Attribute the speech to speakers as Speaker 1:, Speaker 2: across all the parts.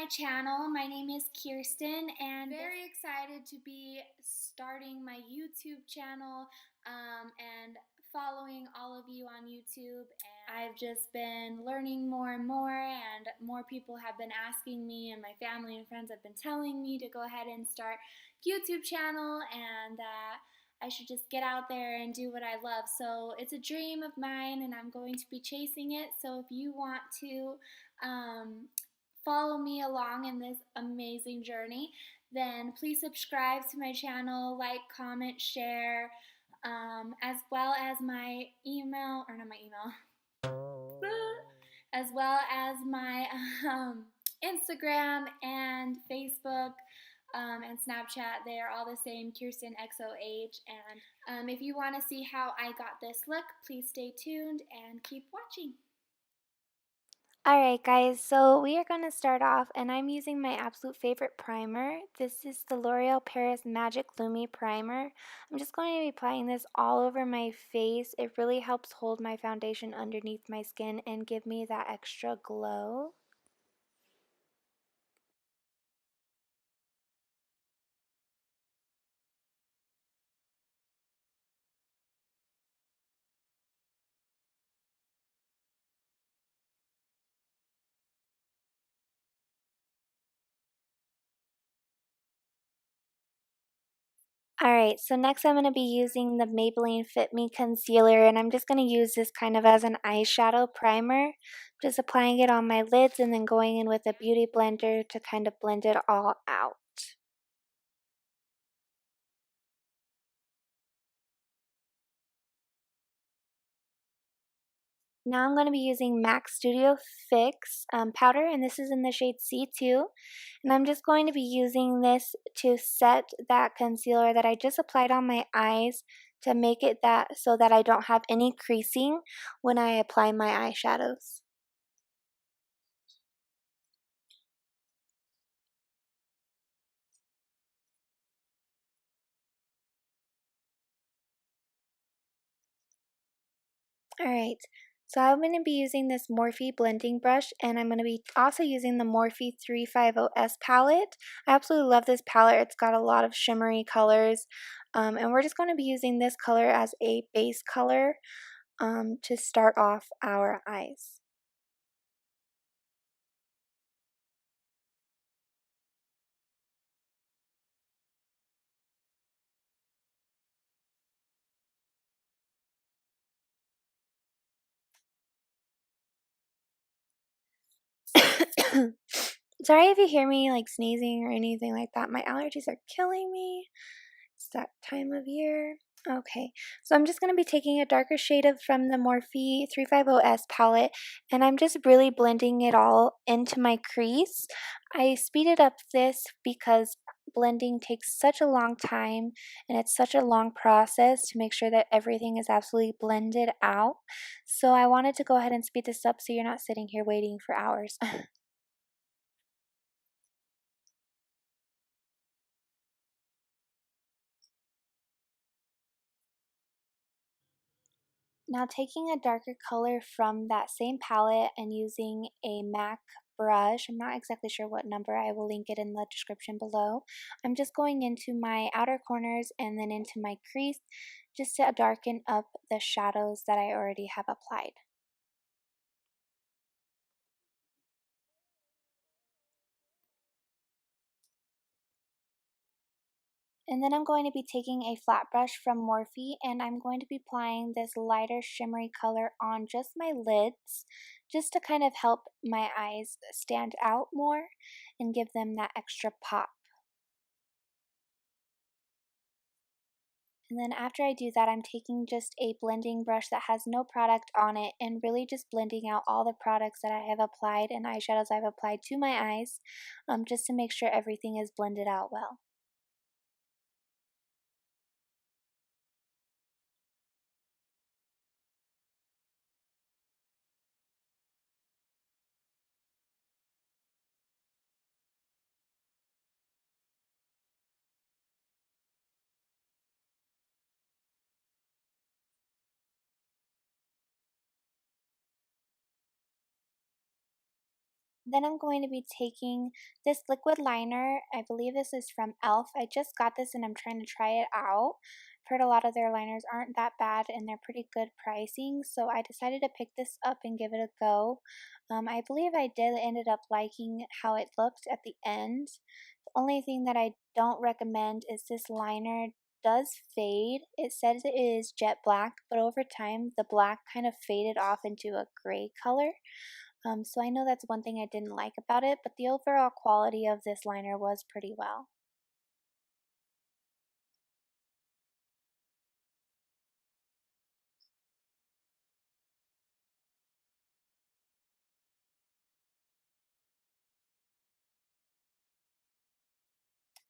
Speaker 1: channel. My name is Kirsten and very excited to be starting my YouTube channel and following all of you on YouTube. And I've just been learning more and more people have been asking me, and my family and friends have been telling me to go ahead and start YouTube channel, and I should just get out there and do what I love. So it's a dream of mine and I'm going to be chasing it. So if you want to follow me along in this amazing journey, then please subscribe to my channel, like, comment, share, as well as my email, or not my email, as well as my Instagram and Facebook and Snapchat. They are all the same, Kurstinnxoh. And if you want to see how I got this look, please stay tuned and keep watching.
Speaker 2: Alright guys, so we are going to start off, and I'm using my absolute favorite primer. This is the L'Oreal Paris Magic Lumi Primer. I'm just going to be applying this all over my face. It really helps hold my foundation underneath my skin and give me that extra glow. Alright, so next I'm going to be using the Maybelline Fit Me Concealer, and I'm just going to use this kind of as an eyeshadow primer. Just applying it on my lids and then going in with a beauty blender to kind of blend it all out. Now I'm going to be using MAC Studio Fix powder, and this is in the shade C2. And I'm just going to be using this to set that concealer that I just applied on my eyes to make it that so that I don't have any creasing when I apply my eyeshadows. Alright, so I'm going to be using this Morphe blending brush, and I'm going to be also using the Morphe 350S palette. I absolutely love this palette. It's got a lot of shimmery colors, and we're just going to be using this color as a base color to start off our eyes. Sorry if you hear me like sneezing or anything like that. My allergies are killing me. It's that time of year. Okay, so I'm just going to be taking a darker shade from the Morphe 350S palette, and I'm just really blending it all into my crease. I speeded up this because blending takes such a long time, and it's such a long process to make sure that everything is absolutely blended out. So I wanted to go ahead and speed this up so you're not sitting here waiting for hours. Now taking a darker color from that same palette and using a MAC brush, I'm not exactly sure what number, I will link it in the description below. I'm just going into my outer corners and then into my crease just to darken up the shadows that I already have applied. And then I'm going to be taking a flat brush from Morphe, and I'm going to be applying this lighter shimmery color on just my lids, just to kind of help my eyes stand out more and give them that extra pop. And then after I do that, I'm taking just a blending brush that has no product on it and really just blending out all the products that I have applied and eyeshadows I've applied to my eyes, just to make sure everything is blended out well. Then I'm going to be taking this liquid liner. I believe this is from e.l.f. I just got this and I'm trying to try it out. I've heard a lot of their liners aren't that bad and they're pretty good pricing, so I decided to pick this up and give it a go. I believe I ended up liking how it looked at the end. The only thing that I don't recommend is this liner does fade. It says it is jet black, but over time the black kind of faded off into a gray color. So I know that's one thing I didn't like about it, but the overall quality of this liner was pretty well.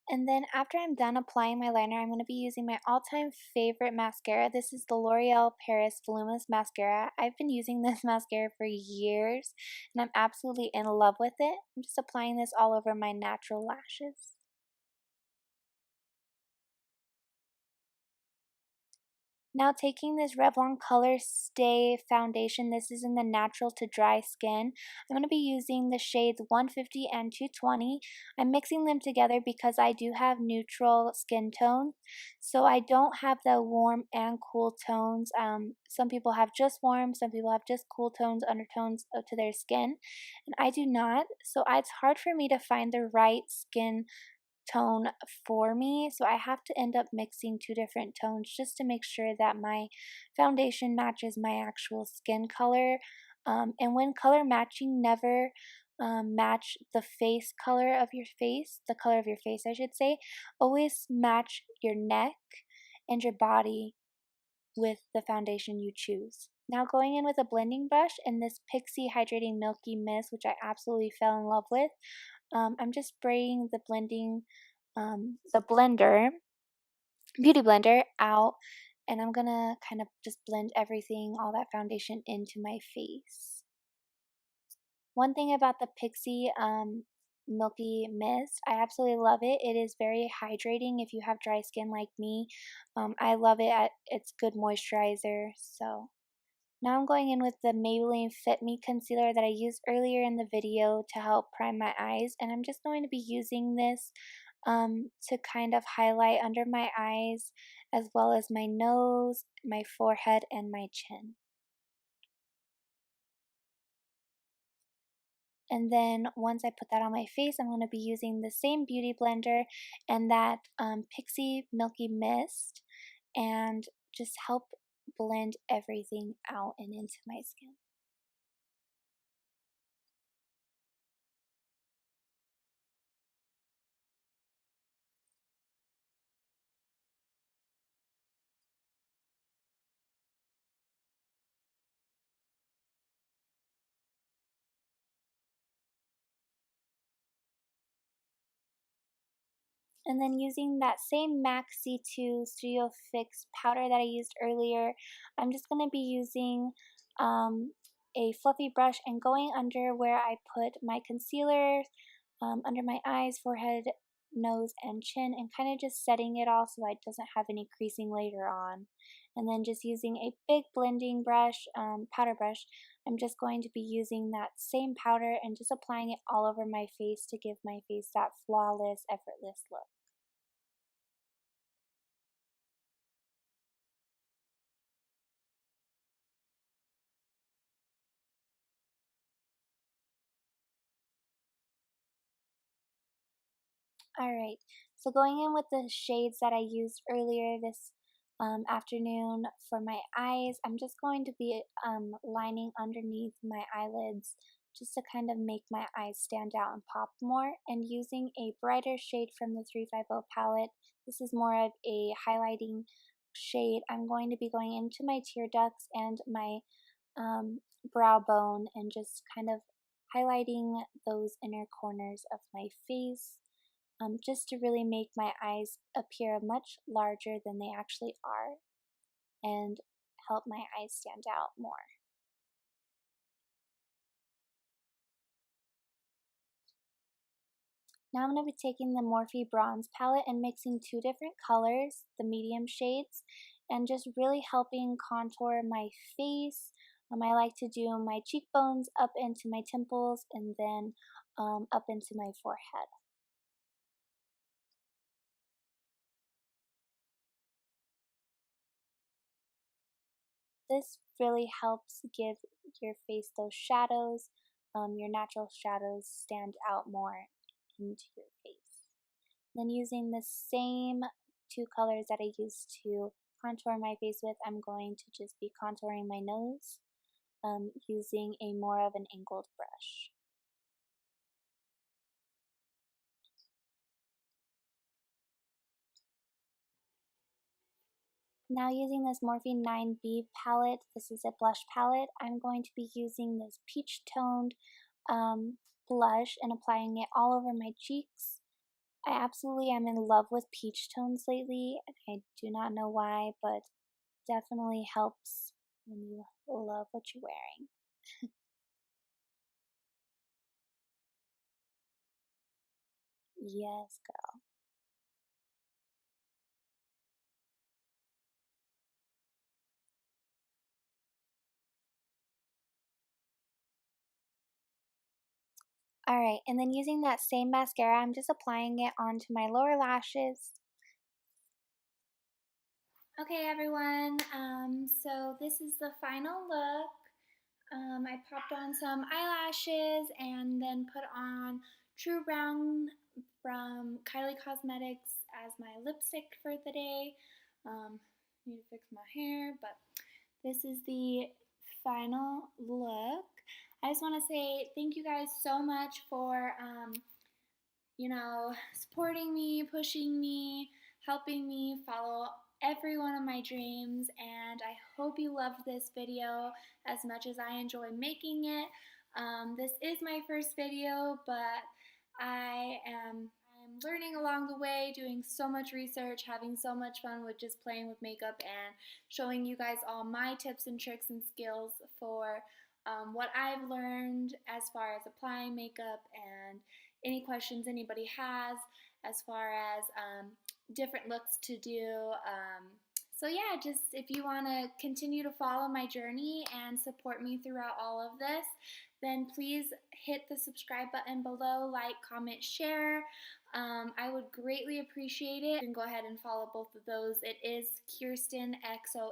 Speaker 2: And then after I'm done applying my liner, I'm going to be using my all-time favorite mascara. This is the L'Oreal Paris Voluminous Mascara. I've been using this mascara for years, and I'm absolutely in love with it. I'm just applying this all over my natural lashes. Now taking this Revlon Color Stay foundation, this is in the natural to dry skin. I'm going to be using the shades 150 and 220. I'm mixing them together because I do have neutral skin tone. So I don't have the warm and cool tones. Some people have just warm, some people have just cool tones, undertones to their skin. And I do not. So it's hard for me to find the right skin tone for me, so I have to end up mixing two different tones just to make sure that my foundation matches my actual skin color. And when color matching, never match the face color of your face, the color of your face I should say. Always match your neck and your body with the foundation you choose. Now going in with a blending brush and this Pixie Hydrating Milky Mist, which I absolutely fell in love with. I'm just spraying the beauty blender out, and I'm gonna kind of just blend everything, all that foundation into my face. One thing about the Pixie Milky Mist, I absolutely love it. It is very hydrating if you have dry skin like me. I love it. It's good moisturizer, so now I'm going in with the Maybelline Fit Me concealer that I used earlier in the video to help prime my eyes, and I'm just going to be using this to kind of highlight under my eyes as well as my nose, my forehead, and my chin. And then once I put that on my face, I'm going to be using the same beauty blender and that Pixie Milky Mist and just help blend everything out and into my skin. And then using that same MAC C2 Studio Fix powder that I used earlier, I'm just going to be using a fluffy brush and going under where I put my concealer, under my eyes, forehead, nose, and chin, and kind of just setting it all so it doesn't have any creasing later on. And then just using a big blending brush, powder brush, I'm just going to be using that same powder and just applying it all over my face to give my face that flawless, effortless look. Alright, so going in with the shades that I used earlier this afternoon for my eyes, I'm just going to be lining underneath my eyelids just to kind of make my eyes stand out and pop more, and using a brighter shade from the 350 palette. This is more of a highlighting shade. I'm going to be going into my tear ducts and my brow bone and just kind of highlighting those inner corners of my face, just to really make my eyes appear much larger than they actually are and help my eyes stand out more. Now I'm going to be taking the Morphe Bronze palette and mixing two different colors, the medium shades, and just really helping contour my face, I like to do my cheekbones up into my temples and then up into my forehead. This really helps give your face those shadows. Your natural shadows stand out more into your face. Then using the same two colors that I used to contour my face with, I'm going to just be contouring my nose using a more of an angled brush. Now using this Morphe 9B palette, this is a blush palette, I'm going to be using this peach toned blush and applying it all over my cheeks. I absolutely am in love with peach tones lately. I do not know why, but definitely helps when you love what you're wearing. Yes, girl. Alright, and then using that same mascara, I'm just applying it onto my lower lashes.
Speaker 1: Okay, everyone, so this is the final look. I popped on some eyelashes and then put on True Brown from Kylie Cosmetics as my lipstick for the day. Need to fix my hair, but this is the final look. I just want to say thank you guys so much for supporting me, pushing me, helping me follow every one of my dreams, and I hope you loved this video as much as I enjoy making it. This is my first video, but I'm learning along the way, doing so much research, having so much fun with just playing with makeup and showing you guys all my tips and tricks and skills for what I've learned as far as applying makeup and any questions anybody has as far as different looks to do. So yeah, just if you want to continue to follow my journey and support me throughout all of this, then please hit the subscribe button below, like, comment, share. I would greatly appreciate it. You can go ahead and follow both of those. It is Kurstinnxoh,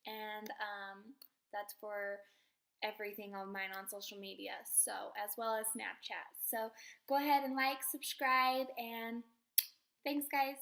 Speaker 1: and that's for everything of mine on social media, so as well as Snapchat. So go ahead and like, subscribe, and thanks guys.